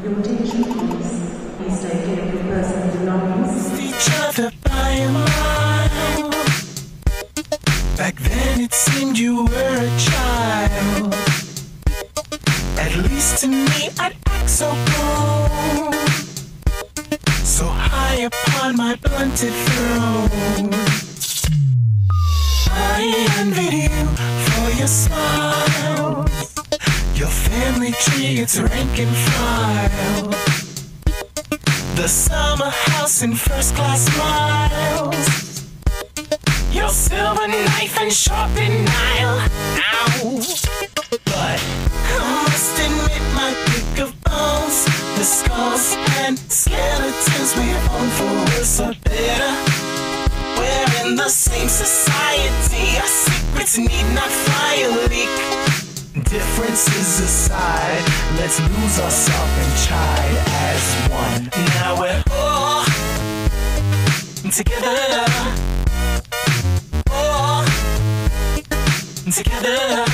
Your attention please. Please take care of your personal belongings. Each other by a mile. Back then it seemed you were a child. At least to me I'd act so bold, so high upon my blunted throne. I envied you for your smile, your family tree, it's rank and file. The summer house and first class smiles, your silver knife and sharpened Nile. Ow. But I must admit my pick of bones, the skulls and skeletons we own, for worse or better, we're in the same society. Our secrets need not fly a leak. Differences aside, let's lose ourselves and chide as one. Now we're all together, all together.